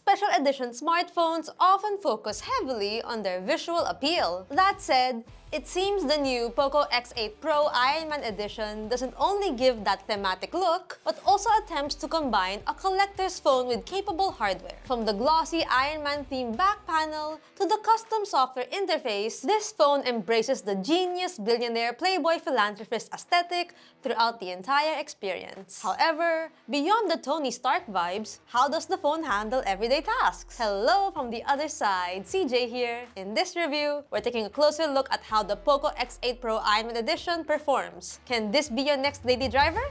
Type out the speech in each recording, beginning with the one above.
special edition smartphones often focus heavily on their visual appeal. That said, it seems the new POCO X8 Pro Iron Man Edition doesn't only give that thematic look, but also attempts to combine a collector's phone with capable hardware. From the glossy Iron Man themed back panel to the custom software interface, this phone embraces the genius billionaire playboy philanthropist aesthetic throughout the entire experience. However, beyond the Tony Stark vibes, how does the phone handle everyday tasks? Hello from the other side, CJ here. In this review, we're taking a closer look at how the POCO X8 Pro Iron Man Edition performs. Can this be your next daily driver?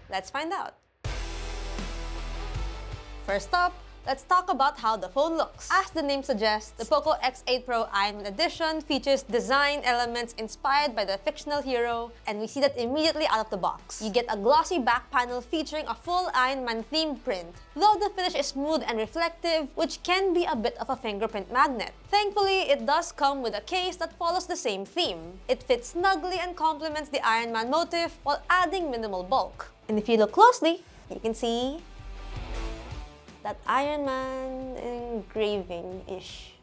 Let's find out. First up, let's talk about how the phone looks. As the name suggests, the POCO X8 Pro Iron Man Edition features design elements inspired by the fictional hero, and we see that immediately out of the box. You get a glossy back panel featuring a full Iron Man themed print, though the finish is smooth and reflective, which can be a bit of a fingerprint magnet. Thankfully, it does come with a case that follows the same theme. It fits snugly and complements the Iron Man motif while adding minimal bulk. And if you look closely, you can see that Iron Man engraving-ish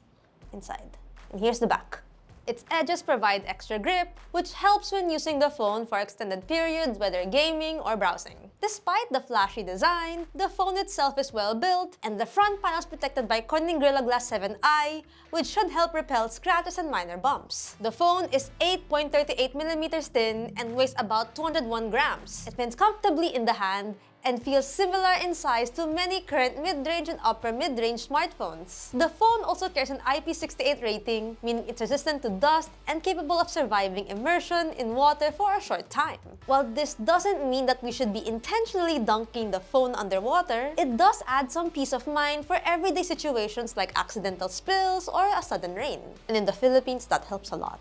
inside. And here's the back. Its edges provide extra grip, which helps when using the phone for extended periods, whether gaming or browsing. Despite the flashy design, the phone itself is well built, and the front panel is protected by Corning Gorilla Glass 7i, which should help repel scratches and minor bumps. The phone is 8.38mm thin and weighs about 201 grams. It fits comfortably in the hand and feels similar in size to many current mid-range and upper mid-range smartphones. The phone also carries an IP68 rating, meaning it's resistant to dust and capable of surviving immersion in water for a short time. While this doesn't mean that we should be intentionally dunking the phone underwater, it does add some peace of mind for everyday situations like accidental spills or a sudden rain. And in the Philippines, that helps a lot.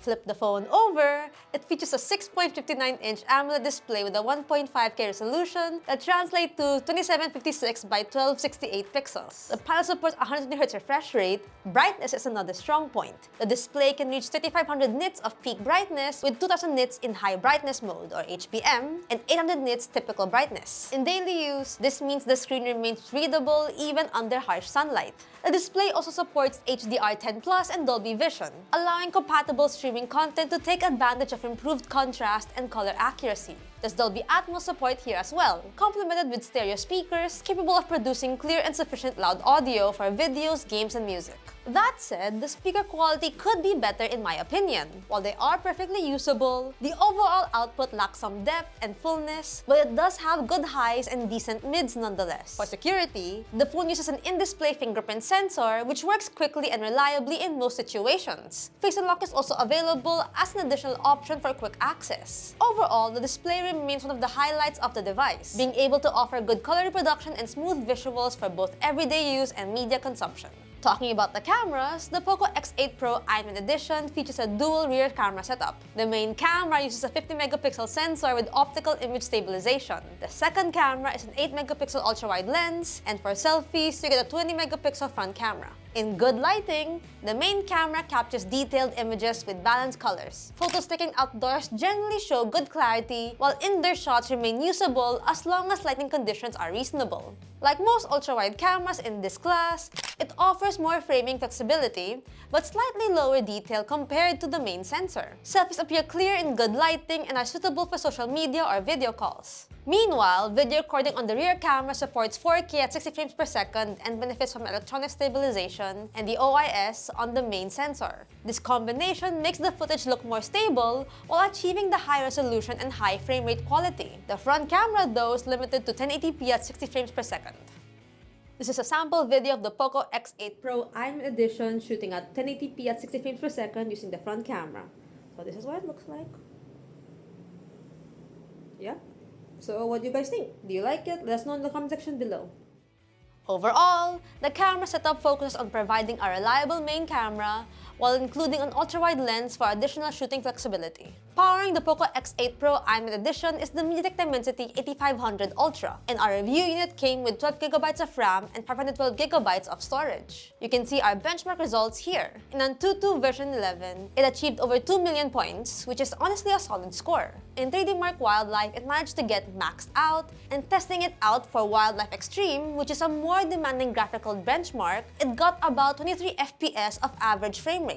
Flip the phone over, it features a 6.59-inch AMOLED display with a 1.5K resolution that translates to 2756 by 1268 pixels. The panel supports 120Hz refresh rate. Brightness is another strong point. The display can reach 3500 nits of peak brightness with 2000 nits in high brightness mode or HBM and 800 nits typical brightness. In daily use, this means the screen remains readable even under harsh sunlight. The display also supports HDR10+ and Dolby Vision, allowing compatible streaming content to take advantage of improved contrast and color accuracy. There's Dolby Atmos support here as well, complemented with stereo speakers capable of producing clear and sufficient loud audio for videos, games, and music. That said, the speaker quality could be better in my opinion. While they are perfectly usable, the overall output lacks some depth and fullness, but it does have good highs and decent mids nonetheless. For security, the phone uses an in-display fingerprint sensor which works quickly and reliably in most situations. Face Unlock is also available as an additional option for quick access. Overall, the display remains one of the highlights of the device, being able to offer good color reproduction and smooth visuals for both everyday use and media consumption. Talking about the cameras, the POCO X8 Pro Iron Man Edition features a dual rear camera setup. The main camera uses a 50-megapixel sensor with optical image stabilization. The second camera is an 8-megapixel ultra-wide lens, and for selfies, you get a 20-megapixel front camera. In good lighting, the main camera captures detailed images with balanced colors. Photos taken outdoors generally show good clarity, while indoor shots remain usable as long as lighting conditions are reasonable. Like most ultra-wide cameras in this class, it offers more framing flexibility, but slightly lower detail compared to the main sensor. Selfies appear clear in good lighting and are suitable for social media or video calls. Meanwhile, video recording on the rear camera supports 4K at 60 frames per second and benefits from electronic stabilization and the OIS on the main sensor. This combination makes the footage look more stable while achieving the high resolution and high frame rate quality. The front camera, though, is limited to 1080p at 60 frames per second. This is a sample video of the POCO X8 Pro Iron Man Edition shooting at 1080p at 60 frames per second using the front camera. So this is what it looks like. Yeah. So what do you guys think? Do you like it? Let us know in the comment section below. Overall, the camera setup focuses on providing a reliable main camera while including an ultra-wide lens for additional shooting flexibility. Powering the POCO X8 Pro IMED Edition is the MediaTek Dimensity 8500 Ultra, and our review unit came with 12GB of RAM and 512GB of storage. You can see our benchmark results here. In Antutu version 11, it achieved over 2 million points, which is honestly a solid score. In 3D Mark Wildlife, it managed to get maxed out, and testing it out for Wildlife Extreme, which is a more demanding graphical benchmark, it got about 23 FPS of average frame rate.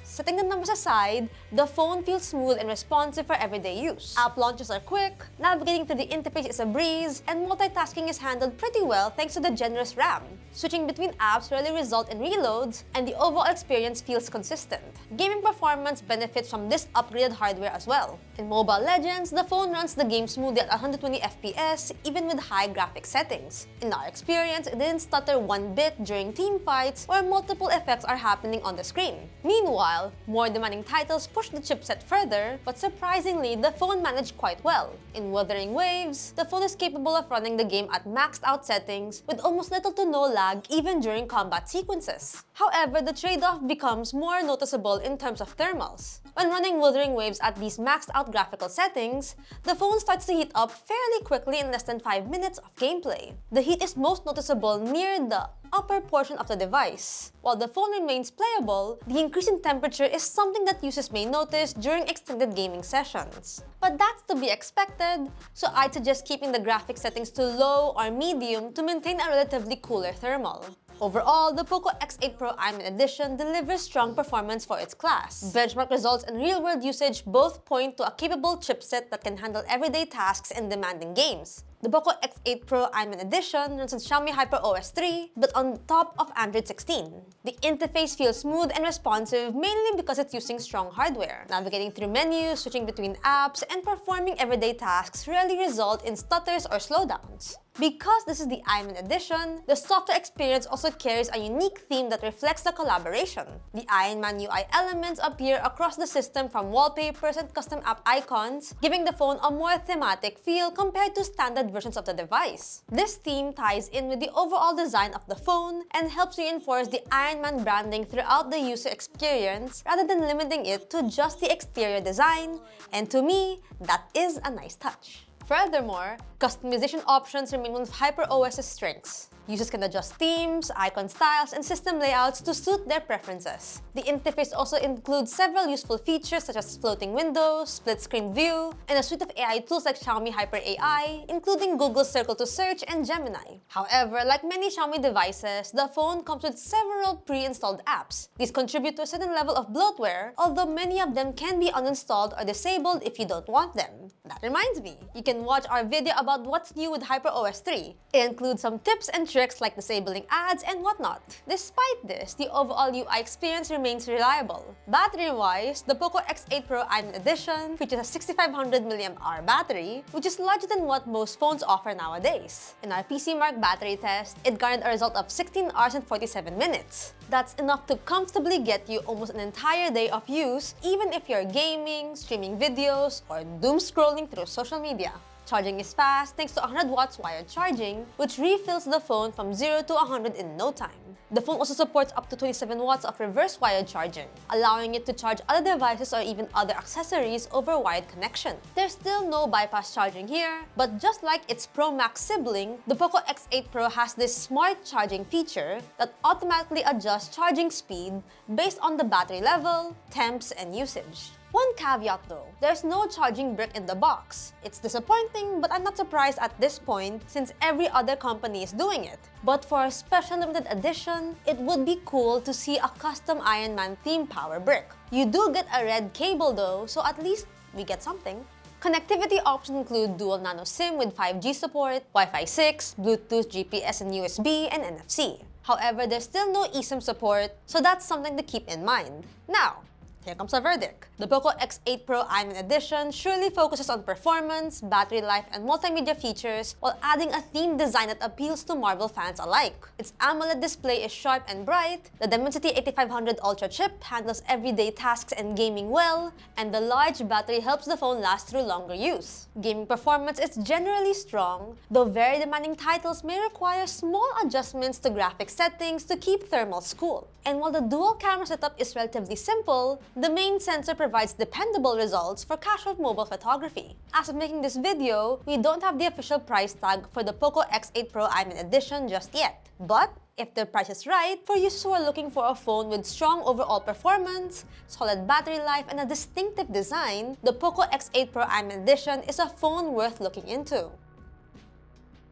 Setting the numbers aside, the phone feels smooth and responsive for everyday use. App launches are quick, navigating through the interface is a breeze, and multitasking is handled pretty well thanks to the generous RAM. Switching between apps rarely result in reloads, and the overall experience feels consistent. Gaming performance benefits from this upgraded hardware as well. In Mobile Legends, the phone runs the game smoothly at 120 FPS even with high graphics settings. In our experience, it didn't stutter one bit during team fights where multiple effects are happening on the screen. Meanwhile, more demanding titles push the chipset further, but surprisingly, the phone managed quite well. In Wuthering Waves, the phone is capable of running the game at maxed out settings with almost little to no lag even during combat sequences. However, the trade-off becomes more noticeable in terms of thermals. When running Wuthering Waves at these maxed out graphical settings, the phone starts to heat up fairly quickly in less than 5 minutes of gameplay. The heat is most noticeable near the upper portion of the device. While the phone remains playable, the increase in temperature is something that users may notice during extended gaming sessions. But that's to be expected, so I'd suggest keeping the graphics settings to low or medium to maintain a relatively cooler thermal. Overall, the POCO X8 Pro IMED Edition delivers strong performance for its class. Benchmark results and real-world usage both point to a capable chipset that can handle everyday tasks in demanding games. The POCO X8 Pro IMED Edition runs on Xiaomi HyperOS 3, but on top of Android 16. The interface feels smooth and responsive mainly because it's using strong hardware. Navigating through menus, switching between apps, and performing everyday tasks rarely result in stutters or slowdowns. Because this is the IMED Edition, the software experience also carries a unique theme that reflects the collaboration. The Iron Man UI elements appear across the system from wallpapers and custom app icons, giving the phone a more thematic feel compared to standard versions of the device. This theme ties in with the overall design of the phone and helps reinforce the Iron Man branding throughout the user experience rather than limiting it to just the exterior design, and to me, that is a nice touch. Furthermore, customization options remain one of HyperOS's strengths. Users can adjust themes, icon styles, and system layouts to suit their preferences. The interface also includes several useful features such as floating windows, split-screen view, and a suite of AI tools like Xiaomi Hyper AI, including Google's Circle to Search and Gemini. However, like many Xiaomi devices, the phone comes with several pre-installed apps. These contribute to a certain level of bloatware, although many of them can be uninstalled or disabled if you don't want them. That reminds me, you can watch our video about what's new with HyperOS 3. It includes some tips and tricks like disabling ads and whatnot. Despite this, the overall UI experience remains reliable. Battery-wise, the POCO X8 Pro IMED Edition features a 6500 mAh battery, which is larger than what most phones offer nowadays. In our PC Mark battery test, it garnered a result of 16 hours and 47 minutes. That's enough to comfortably get you almost an entire day of use, even if you're gaming, streaming videos, or doom scrolling through social media. Charging is fast thanks to 100 watts wired charging, which refills the phone from 0 to 100 in no time. The phone also supports up to 27 watts of reverse wired charging, allowing it to charge other devices or even other accessories over wired connection. There's still no bypass charging here, but just like its Pro Max sibling, the POCO X8 Pro has this smart charging feature that automatically adjusts charging speed based on the battery level, temps, and usage. One caveat though, there's no charging brick in the box. It's disappointing, but I'm not surprised at this point since every other company is doing it. But for a special limited edition, it would be cool to see a custom Iron Man theme power brick. You do get a red cable though, so at least we get something. Connectivity options include dual nano SIM with 5G support, Wi-Fi 6, Bluetooth, GPS and USB, and NFC. However, there's still no eSIM support, so that's something to keep in mind. Now, Here comes our verdict. The POCO X8 Pro i-Mini Edition surely focuses on performance, battery life, and multimedia features while adding a themed design that appeals to Marvel fans alike. Its AMOLED display is sharp and bright, the Dimensity 8500 Ultra chip handles everyday tasks and gaming well, and the large battery helps the phone last through longer use. Gaming performance is generally strong, though very demanding titles may require small adjustments to graphics settings to keep thermals cool. And while the dual camera setup is relatively simple, the main sensor provides dependable results for casual mobile photography. As of making this video, we don't have the official price tag for the POCO X8 Pro i-Mini Edition just yet. But if the price is right, for users who are looking for a phone with strong overall performance, solid battery life, and a distinctive design, the POCO X8 Pro i-Mini Edition is a phone worth looking into.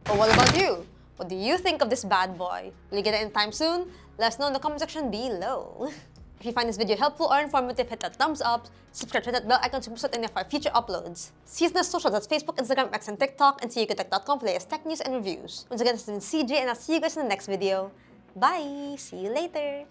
But what about you? What do you think of this bad boy? Will you get it anytime soon? Let us know in the comment section below. If you find this video helpful or informative, hit that thumbs up, subscribe to that bell icon to miss out any of our future uploads. See us in the socials, that's Facebook, Instagram, X, and TikTok, and cukitech.com for latest tech news and reviews. Once again, this has been CJ, and I'll see you guys in the next video. Bye! See you later!